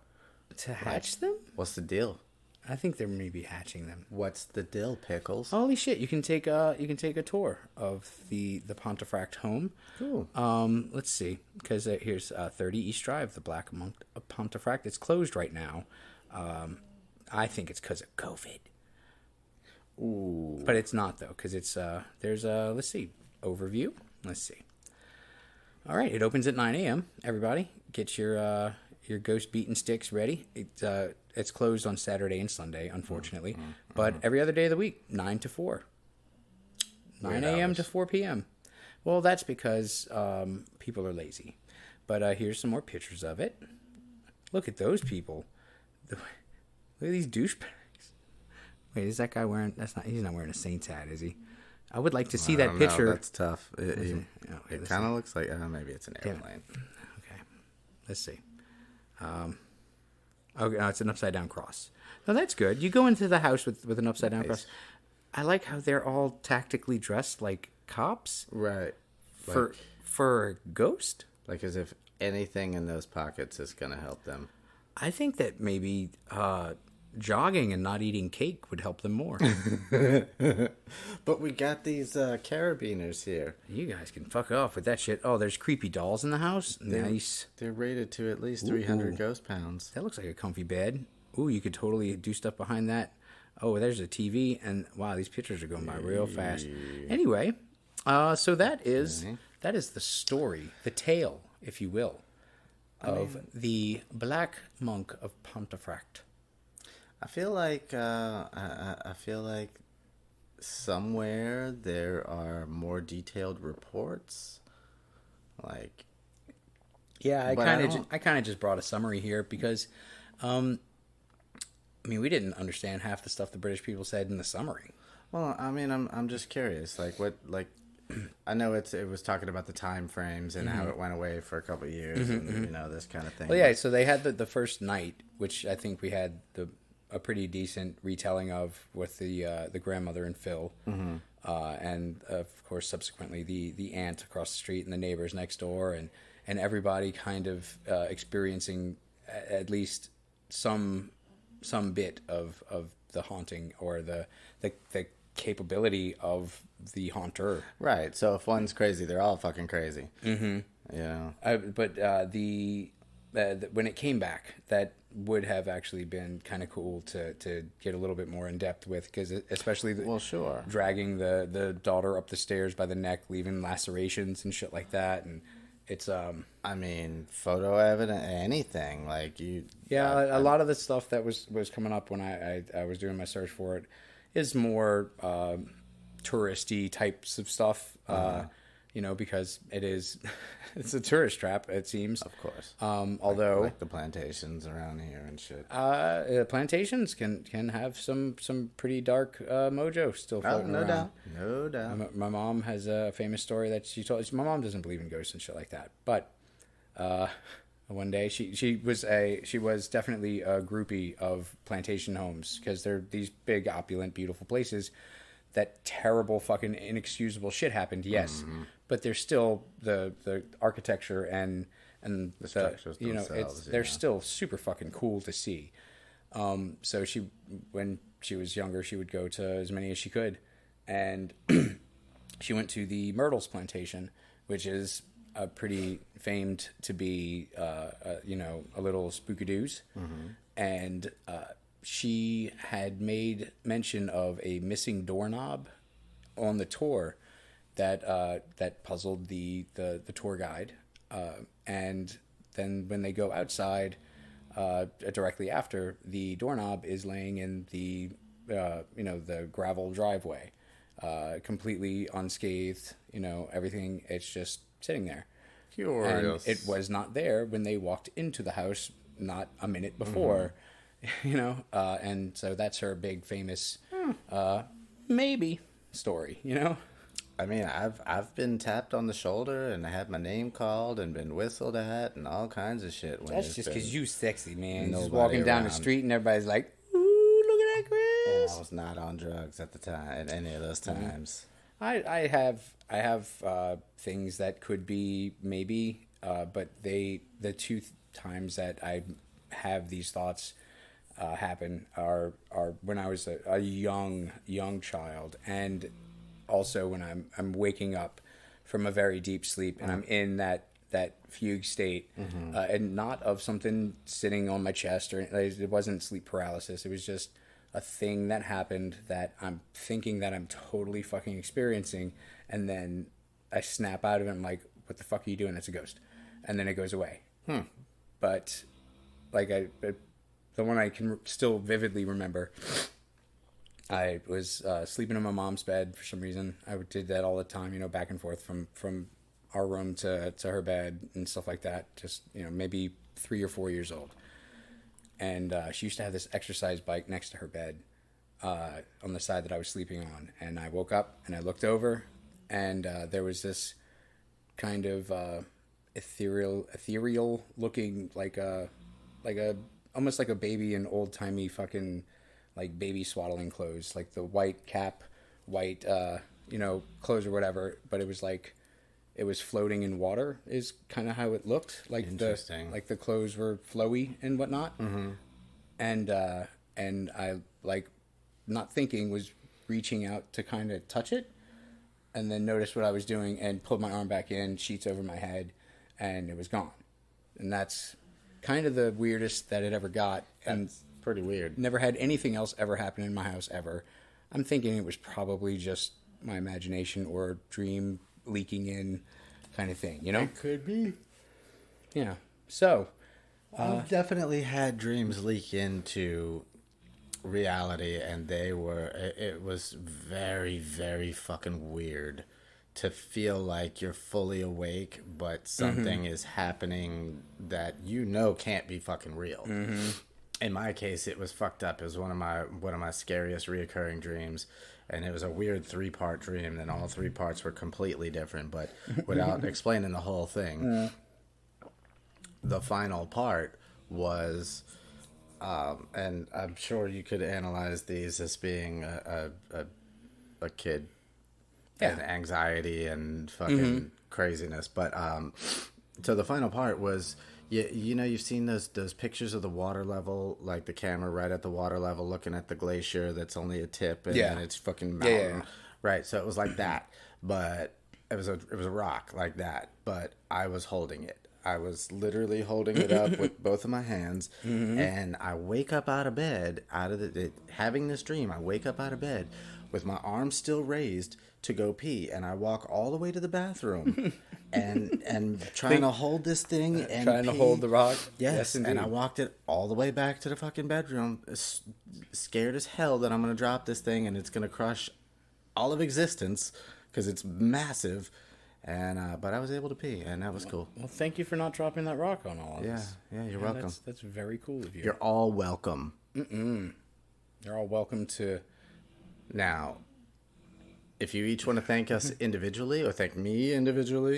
to hatch them? What's the deal? I think they're maybe hatching them. What's the deal, Pickles? Holy shit! You can take a tour of the Pontefract home. Cool. Let's see, because here's 30 East Drive, the Black Monk of Pontefract. It's closed right now. I think it's because of COVID. Ooh. But it's not, though, because it's, there's a, let's see, overview. Let's see. All right, it opens at 9 a.m., everybody. Get your ghost beaten sticks ready. It's closed on Saturday and Sunday, unfortunately. But every other day of the week, 9 to 4. 9 a.m. to 4 p.m. Well, that's because people are lazy. But here's some more pictures of it. Look at those people. Look at these douchebags. Wait, is that guy wearing... He's not wearing a Saints hat, is he? I would like to see that picture. No, that's tough. It kind of looks like maybe it's an airplane. Okay, let's see. Okay, no, it's an upside down cross. No, that's good. You go into the house with an upside down cross. I like how they're all tactically dressed like cops. Right. For a ghost. Like as if anything in those pockets is gonna help them. I think that maybe jogging and not eating cake would help them more. But we got these carabiners here. You guys can fuck off with that shit. Oh, there's creepy dolls in the house. Nice. They're rated to at least 300 ghost pounds. That looks like a comfy bed. Ooh, you could totally do stuff behind that. Oh, there's a TV, and wow, these pictures are going by real fast. Anyway, so that is the story, the tale, if you will, of the Black Monk of Pontefract. I feel like somewhere there are more detailed reports. Like, yeah, I kind of just brought a summary here because, I mean, we didn't understand half the stuff the British people said in the summary. Well, I mean, I'm just curious. Like, I know it was talking about the time frames and how it went away for a couple of years and this kind of thing. Well, yeah. So they had the first night, which I think we had a pretty decent retelling of with the grandmother and Phil, and of course subsequently the aunt across the street and the neighbors next door and everybody kind of experiencing at least some bit of the haunting or the capability of the haunter. Right. So if one's crazy, they're all fucking crazy. Mm-hmm. Yeah. But when it came back, that would have actually been kind of cool to get a little bit more in depth with, because especially dragging the daughter up the stairs by the neck, leaving lacerations and shit like that, and it's I mean, photo evidence, anything like you. Yeah, a lot of the stuff that was coming up when I was doing my search for it is more touristy types of stuff. Because it's a tourist trap, it seems. Of course. Although like the plantations around here and shit. Plantations can have some pretty dark mojo still floating around. No doubt. My mom has a famous story that she told. My mom doesn't believe in ghosts and shit like that, but one day she was definitely a groupie of plantation homes, because they're these big, opulent, beautiful places. That terrible, fucking inexcusable shit happened, yes, but there's still the architecture and the structures themselves, they're still super fucking cool to see. So when she was younger, she would go to as many as she could, and she went to the Myrtles plantation, which is pretty famed to be a little spookadoos, and she had made mention of a missing doorknob on the tour that puzzled the tour guide, and then when they go outside directly after, the doorknob is laying in the gravel driveway, completely unscathed, everything, it's just sitting there. Curious. And it was not there when they walked into the house not a minute before. And so that's her big famous maybe story, I mean, I've been tapped on the shoulder and I had my name called and been whistled at and all kinds of shit. That's just because you sexy, man. Just walking down the street and everybody's like, ooh, look at that, Chris. I was not on drugs at the time, at any of those times. I have things that could be maybe, but the two times that I have these thoughts happen are when I was a young child, and also when I'm waking up from a very deep sleep and I'm in that that fugue state, and not of something sitting on my chest, or it wasn't sleep paralysis. It was just a thing that happened that I'm thinking that I'm totally fucking experiencing, and then I snap out of it. And I'm like, what the fuck are you doing? It's a ghost. And then it goes away. But like the one I can still vividly remember, I was sleeping in my mom's bed for some reason. I did that all the time, you know, back and forth from our room to her bed and stuff like that. Just, you know, maybe 3 or 4 years old. And she used to have this exercise bike next to her bed on the side that I was sleeping on. And I woke up and I looked over, and there was this kind of ethereal looking, like a almost like a baby in old timey fucking like baby swaddling clothes, like the white cap, white you know, clothes or whatever. But it was like it was floating in water is kind of how it looked. Like Interesting. the clothes were flowy and whatnot. Mm-hmm. And I, like, not thinking, was reaching out to kind of touch it, and then noticed what I was doing and pulled my arm back in, sheets over my head, and it was gone. And that's kind of the weirdest that it ever got. And That's pretty weird. never had anything else ever happen in my house ever. I'm thinking it was probably just my imagination or dream leaking in kind of thing, you know? It could be. Yeah. So, I've definitely had dreams leak into reality, and it was very, very fucking weird to feel like you're fully awake, but something is happening that you know can't be fucking real. In my case, it was fucked up. It was one of my scariest reoccurring dreams, and it was a weird 3-part dream, and all 3 parts were completely different, but without explaining the whole thing. The final part was, and I'm sure you could analyze these as being a kid and anxiety and fucking craziness. But so the final part was, you know, you've seen those pictures of the water level, like the camera right at the water level looking at the glacier that's only a tip, and then it's fucking mountain. Yeah. Right, so it was like that, but it was a rock like that, but I was holding it. I was literally holding it up with both of my hands, and I wake up out of bed, having this dream. I wake up out of bed with my arms still raised to go pee, and I walk all the way to the bathroom, and trying to hold this thing and trying to pee. hold the rock. Yes, indeed. and I walked it all the way back to the fucking bedroom, scared as hell that I'm gonna drop this thing and it's gonna crush all of existence because it's massive. And but I was able to pee, and that was cool. Well, thank you for not dropping that rock on all of us. Yeah, you're welcome. That's very cool of you. You're all welcome. You're all welcome to. Now, if you each want to thank us individually or thank me individually,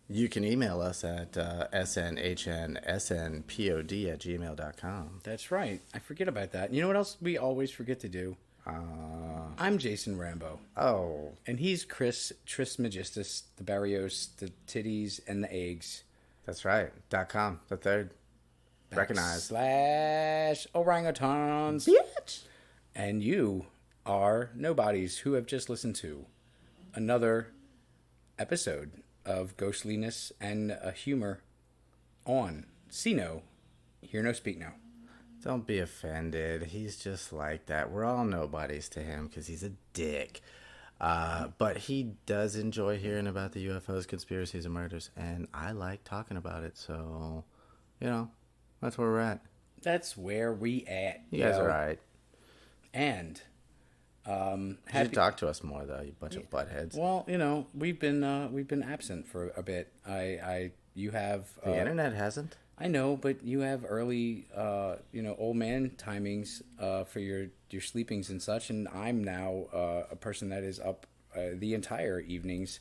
you can email us at snhnsnpod@gmail.com. That's right. I forget about that. You know what else we always forget to do? I'm Jason Rambo. Oh. And he's Chris Trismegistus, the Barrios, the titties, and the eggs. That's right. .com, the third. Recognize. / orangutans. Bitch. And you are nobodies who have just listened to another episode of ghostliness and humor on See No, Hear No, Speak No. Don't be offended. He's just like that. We're all nobodies to him because he's a dick. But he does enjoy hearing about the UFOs, conspiracies, and murders, and I like talking about it. So, you know, that's where we're at. That's where we at. You guys are right. And You should talk to us more, though. You bunch of buttheads. well, you know, we've been absent for a bit. You have The internet hasn't. I know, but you have early, old man timings for your sleepings and such, and I'm now a person that is up the entire evenings,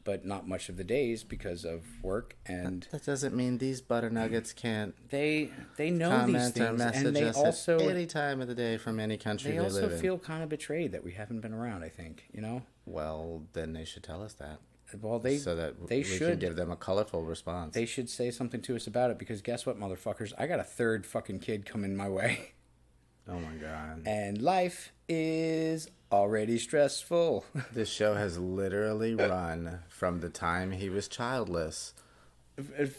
but not much of the days because of work. And That doesn't mean these butter nuggets can't they know these comment or things, message and they us also at any time of the day from any country they they also live in. feel kind of betrayed that we haven't been around. I think, you know. Well, then they should tell us that. Well, So that they we should can give them a colorful response. They should say something to us about it, because guess what, motherfuckers? I got a third fucking kid coming my way. Oh my god. And life is already stressful. This show has literally run from the time he was childless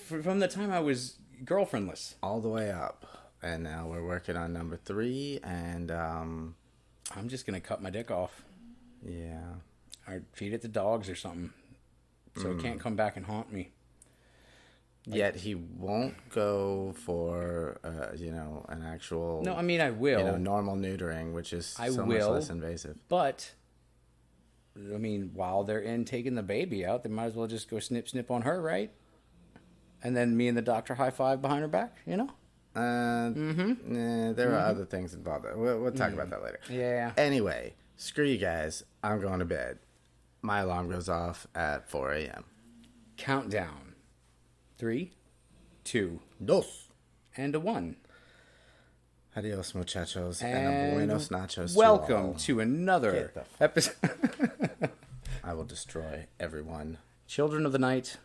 from the time I was girlfriendless. All the way up. And now we're working on number 3, and I'm just gonna cut my dick off yeah. or feed it to dogs or something, so it can't come back and haunt me. Yet he won't go for, an actual... No, I mean I will. Normal neutering, which is I so will, much less invasive. But I mean, while they're in taking the baby out, they might as well just go snip on her, right? And then me and the doctor high five behind her back, There are other things involved. We'll talk about that later. Yeah. Anyway, screw you guys. I'm going to bed. My alarm goes off at 4 a.m. Countdown. 3, 2, Dos. and a 1. Adios, muchachos, and a buenos nachos. Welcome to to another Get the episode. I will destroy everyone. Children of the night,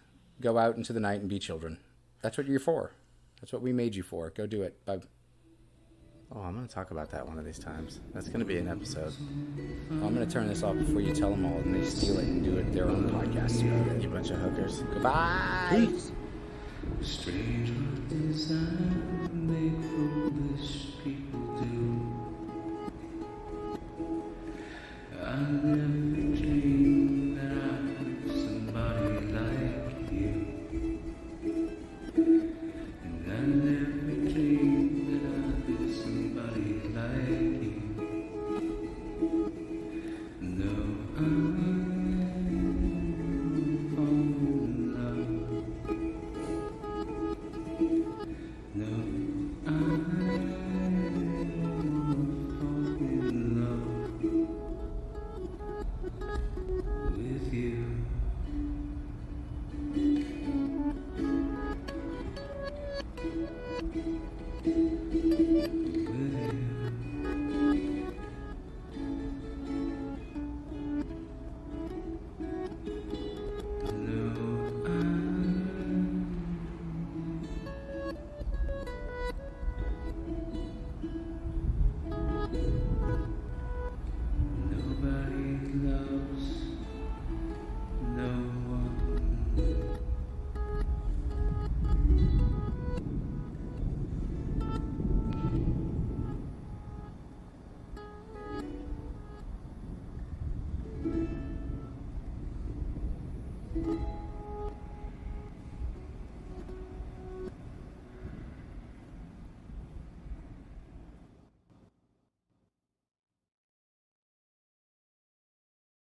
go out into the night and be children. That's what you're for. That's what we made you for. Go do it. Bye. Oh, I'm going to talk about that one of these times. That's going to be an episode. I'm going to turn this off before you tell them all and they steal it and do it their own podcast. You bunch of hookers. Goodbye. Strange with desire.